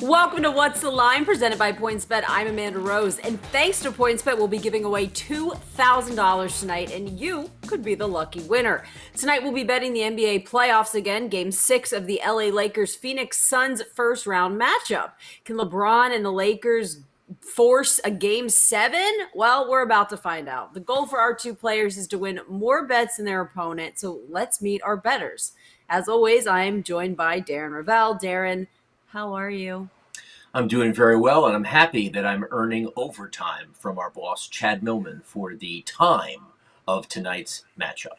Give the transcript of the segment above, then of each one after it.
Welcome to What's the Line, presented by PointsBet. I'm Amanda Rose, and thanks to PointsBet, we'll be giving away $2,000 tonight, and you could be the lucky winner. Tonight, we'll be betting the NBA playoffs again, Game 6 of the LA Lakers-Phoenix Suns first-round matchup. Can LeBron and the Lakers force a Game 7? Well, we're about to find out. The goal for our two players is to win more bets than their opponent, so let's meet our bettors. As always, I am joined by Darren Rovell. Darren, how are you? I'm doing very well, and I'm happy that I'm earning overtime from our boss, Chad Millman, for the time of tonight's matchup.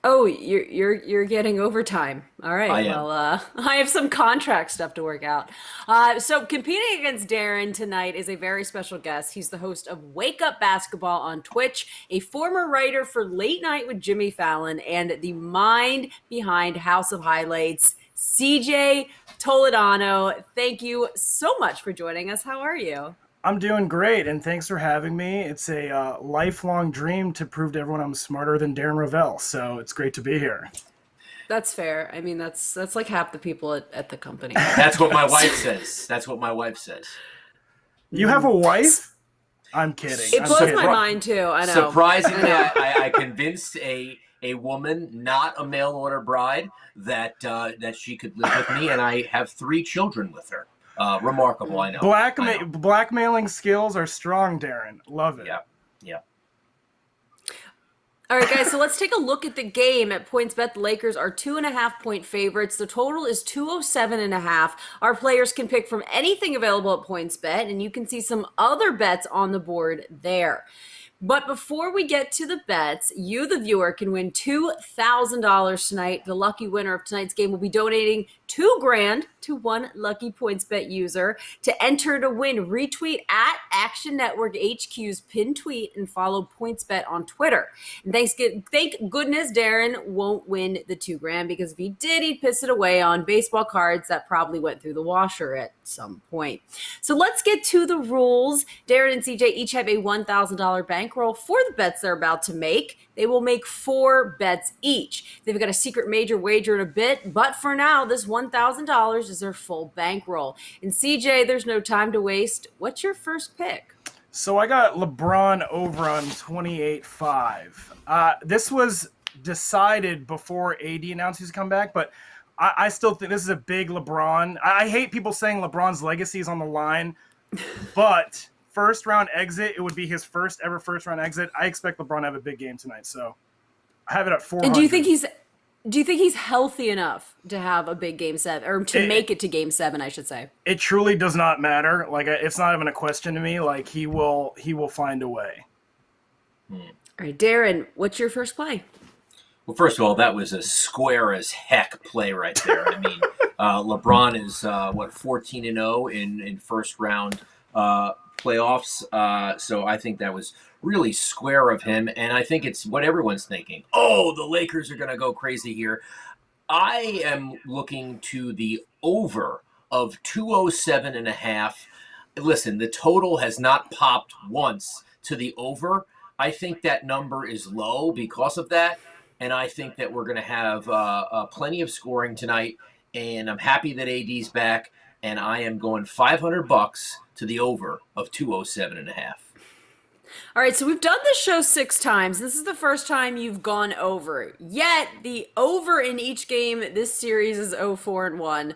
Oh, you're getting overtime. All right. I am. Well, I have some contract stuff to work out. So competing against Darren tonight is a very special guest. He's the host of Wake Up Basketball on Twitch, a former writer for Late Night with Jimmy Fallon, and the mind behind House of Highlights, CJ Toledano. Thank you so much for joining us. How are you? I'm doing great, and thanks for having me. It's a lifelong dream to prove to everyone I'm smarter than Darren Rovell, so it's great to be here. That's fair. I mean, that's like half the people at the company. That's what my wife says. That's what my wife says. You have a wife? I'm kidding. It blows my mind, too. I know. Surprisingly, I convinced a woman, not a mail-order bride, that she could live with me, and I have 3 children with her. Remarkable, I know. Blackmailing skills are strong, Darren. Love it. Yeah. All right, guys, so let's take a look at the game. At PointsBet, the Lakers are 2.5-point favorites. The total is 207.5. Our players can pick from anything available at PointsBet, and you can see some other bets on the board there. But before we get to the bets, you, the viewer, can win $2,000 tonight. The lucky winner of tonight's game will be donating $2,000 to one lucky PointsBet user. To enter to win, retweet at Action Network HQ's pinned tweet and follow PointsBet on Twitter. And thank goodness Darren won't win the $2,000, because if he did, he'd piss it away on baseball cards that probably went through the washer at some point. So let's get to the rules. Darren and CJ each have a $1,000 bankroll for the bets they're about to make. They will make 4 bets each. They've got a secret major wager in a bit, but for now, this $1,000 is their full bankroll. And CJ, there's no time to waste. What's your first pick? So I got LeBron over on 28.5. This was decided before AD announced he's come back, but I still think this is a big LeBron. I hate people saying LeBron's legacy is on the line, but first round exit, it would be his first ever first round exit. I expect LeBron to have a big game tonight, so I have it at 400. And do you think he's healthy enough to have a big Game 7, or to make it to Game 7, I should say? It truly does not matter. Like, it's not even a question to me. Like, he will find a way. All right, Darren, what's your first play? Well, first of all, that was a square as heck play right there. I mean, LeBron is 14-0 in first round playoffs. So I think that was really square of him, and I think it's what everyone's thinking. Oh, the Lakers are going to go crazy here. I am looking to the over of 207.5. Listen, the total has not popped once to the over. I think that number is low because of that, and I think that we're going to have plenty of scoring tonight, and I'm happy that AD's back, and I am going $500 to the over of 207.5. All right, so we've done this show 6 times. This is the first time you've gone over. Yet, the over in each game this series is 0-4-1.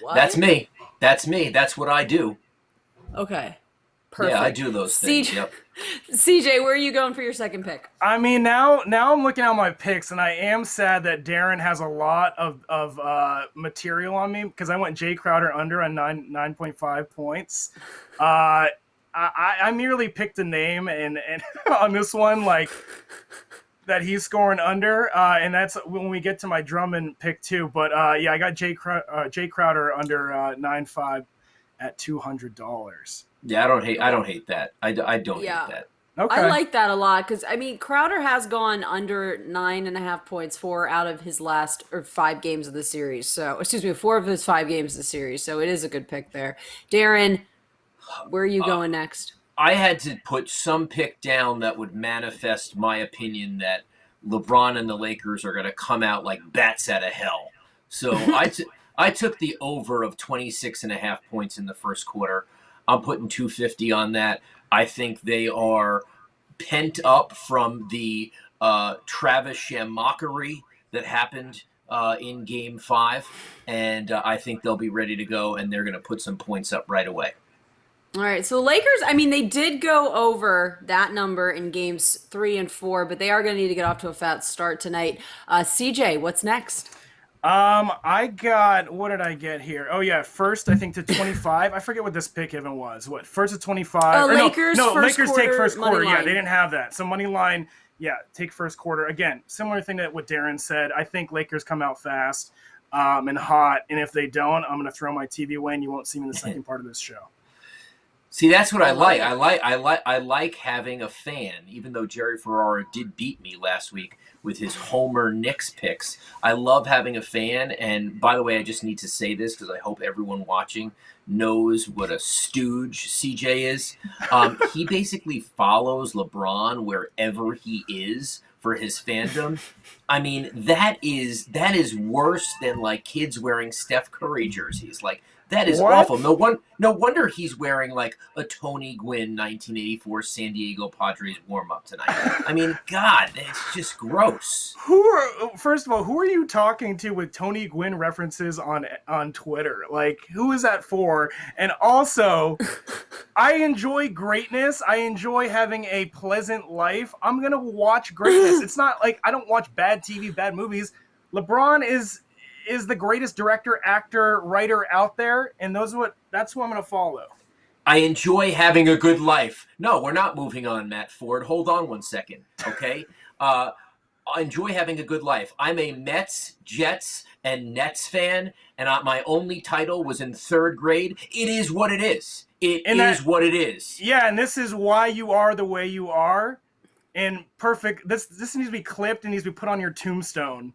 What? That's me. That's what I do. Okay. Perfect. Yeah, I do those things. Yep. CJ, where are you going for your second pick? I mean, now I'm looking at my picks, and I am sad that Darren has a lot of material on me, because I went Jay Crowder under on 9.5 points. I merely picked a name, and on this one, like, that he's scoring under, and that's when we get to my Drummond pick too. But yeah, I got Jay Crowder under 9.5 at $200. Yeah, I don't hate that. I don't hate that. Okay. I like that a lot, because, I mean, Crowder has gone under 9.5 points 4 out of his last 5 games of the series. So, 4 of his 5 games of the series. So it is a good pick there. Darren, where are you going next? I had to put some pick down that would manifest my opinion that LeBron and the Lakers are going to come out like bats out of hell. So I took the over of 26.5 points in the first quarter. I'm putting 250 on that. I think they are pent up from the Travis Shamockery that happened in Game 5, and I think they'll be ready to go, and they're going to put some points up right away. All right, so Lakers, I mean, they did go over that number in games 3 and 4, but they are going to need to get off to a fast start tonight. CJ, what's next? I got, what did I get here? Oh yeah, first I think to 25. I forget what this pick even was. What, first to 25? Lakers, no, first Lakers quarter, take first quarter. money Yeah, line. they didn't have that. So money line, yeah, take first quarter. Again, similar thing to what Darren said. I think Lakers come out fast and hot, and if they don't, I'm going to throw my TV away, and you won't see me in the second part of this show. See, that's what I like. love I like having a fan, even though Jerry Ferrara did beat me last week with his Homer Knicks picks. I love having a fan. And by the way, I just need to say this because I hope everyone watching knows what a stooge CJ is. He basically follows LeBron wherever he is for his fandom. I mean, that is worse than like kids wearing Steph Curry jerseys. Like, that is What? awful. No wonder he's wearing like a Tony Gwynn 1984 San Diego Padres warm-up tonight. I mean, God, it's just gross. First of all, who are you talking to with Tony Gwynn references on Twitter? Like, who is that for? And also, I enjoy greatness. I enjoy having a pleasant life. I'm going to watch greatness. It's not like I don't watch bad TV, bad movies. LeBron is the greatest director, actor, writer out there, and that's who I'm going to follow. I enjoy having a good life. No, we're not moving on, Matt Ford. Hold on one second, okay? I enjoy having a good life. I'm a Mets, Jets, and Nets fan, and my only title was in 3rd grade. It is what it is. It is what it is. Yeah, and this is why you are the way you are. And perfect. This needs to be clipped and needs to be put on your tombstone.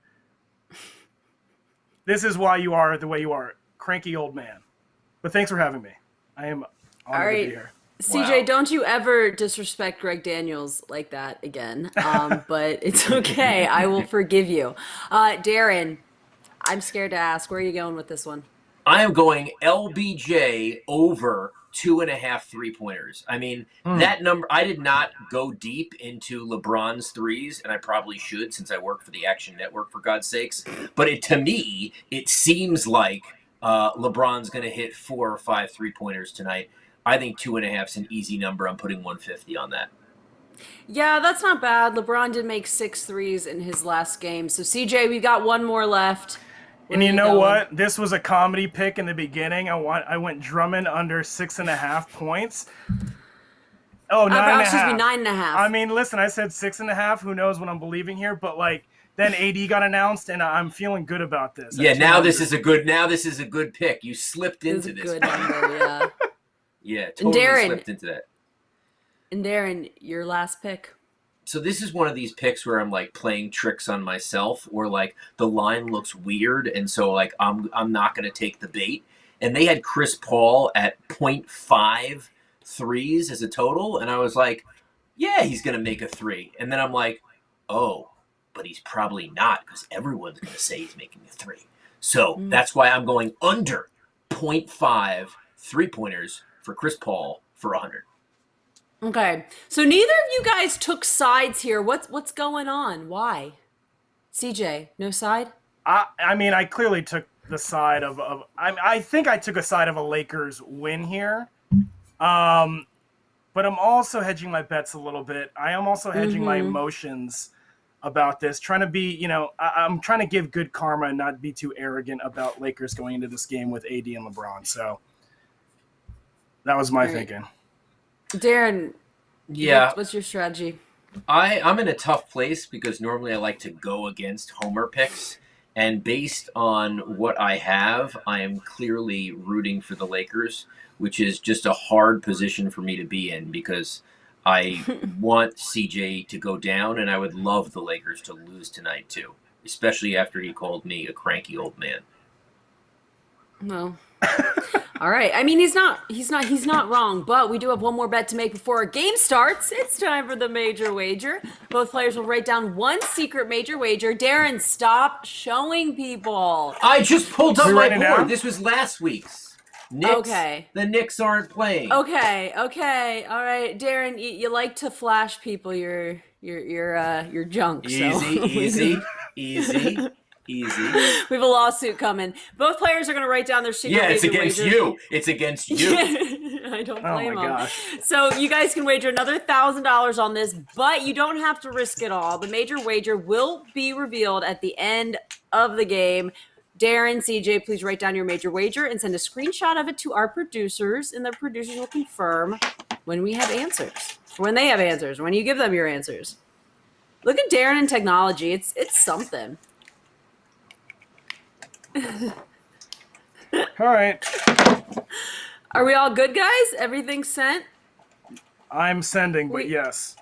This is why you are the way you are. Cranky old man. But thanks for having me. I am honored to be here. CJ, Wow. don't you ever disrespect Greg Daniels like that again. But it's okay. I will forgive you. Darren, I'm scared to ask. Where are you going with this one? I am going LBJ over 2.5 3-pointers. I mean, that number, I did not go deep into LeBron's threes, and I probably should since I work for the Action Network, for God's sakes. But to me, it seems like LeBron's going to hit 4 or 5 3-pointers tonight. I think 2.5 is an easy number. I'm putting 150 on that. Yeah, that's not bad. LeBron did make 6 threes in his last game. So, CJ, we've got one more left. And you know what? This was a comedy pick in the beginning. I went Drummond under 6.5 points. Oh, 9.5. Excuse me, 9.5. I mean, listen, I said 6.5. Who knows what I'm believing here? But like, then AD got announced, and I'm feeling good about this. Yeah, now this is a good pick. You slipped into this. Good number, yeah. Yeah, totally slipped into that. And Darren, your last pick. So this is one of these picks where I'm like playing tricks on myself, or like the line looks weird, and so like I'm not going to take the bait. And they had Chris Paul at 0.5 threes as a total, and I was like, yeah, he's going to make a 3. And then I'm like, oh, but he's probably not, because everyone's going to say he's making a 3. So that's why I'm going under 0.5 3-pointers for Chris Paul for 100. Okay, so neither of you guys took sides here. What's going on? Why? CJ, no side? I mean, I clearly took the side of I think I took a side of a Lakers win here. But I'm also hedging my bets a little bit. I am also hedging my emotions about this, trying to be, I'm trying to give good karma and not be too arrogant about Lakers going into this game with AD and LeBron. So that was my thinking. Darren, yeah, what's your strategy? I'm in a tough place because normally I like to go against Homer picks, and based on what I have, I am clearly rooting for the Lakers, which is just a hard position for me to be in because I want CJ to go down, and I would love the Lakers to lose tonight too, especially after he called me a cranky old man. No. All right. I mean, he's not wrong, but we do have one more bet to make before our game starts. It's time for the major wager. Both players will write down one secret major wager. Darren, stop showing people. I just pulled up We my write it board. down? This was last week's. Knicks, Okay. The Knicks aren't playing. Okay. All right, Darren, you like to flash people your junk. Easy. We have a lawsuit coming. Both players are going to write down their secret Yeah, it's major against wager. you. It's against you. I don't Oh blame my them. gosh. So you guys can wager another $1,000 on this, but you don't have to risk it all. The major wager will be revealed at the end of the game. Darren, CJ, please write down your major wager and send a screenshot of it to our producers, and the producers will confirm when we have answers. When they have answers, when you give them your answers. Look at Darren and technology. It's something. All right. Are we all good, guys? Everything's sent? I'm sending, but yes.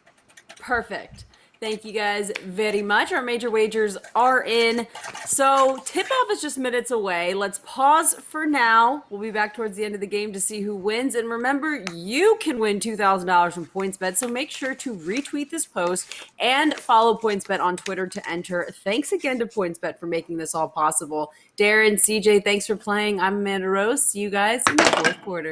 Perfect. Thank you guys very much. Our major wagers are in. So tip-off is just minutes away. Let's pause for now. We'll be back towards the end of the game to see who wins. And remember, you can win $2,000 from PointsBet. So make sure to retweet this post and follow PointsBet on Twitter to enter. Thanks again to PointsBet for making this all possible. Darren, CJ, thanks for playing. I'm Amanda Rose. See you guys in the fourth quarter.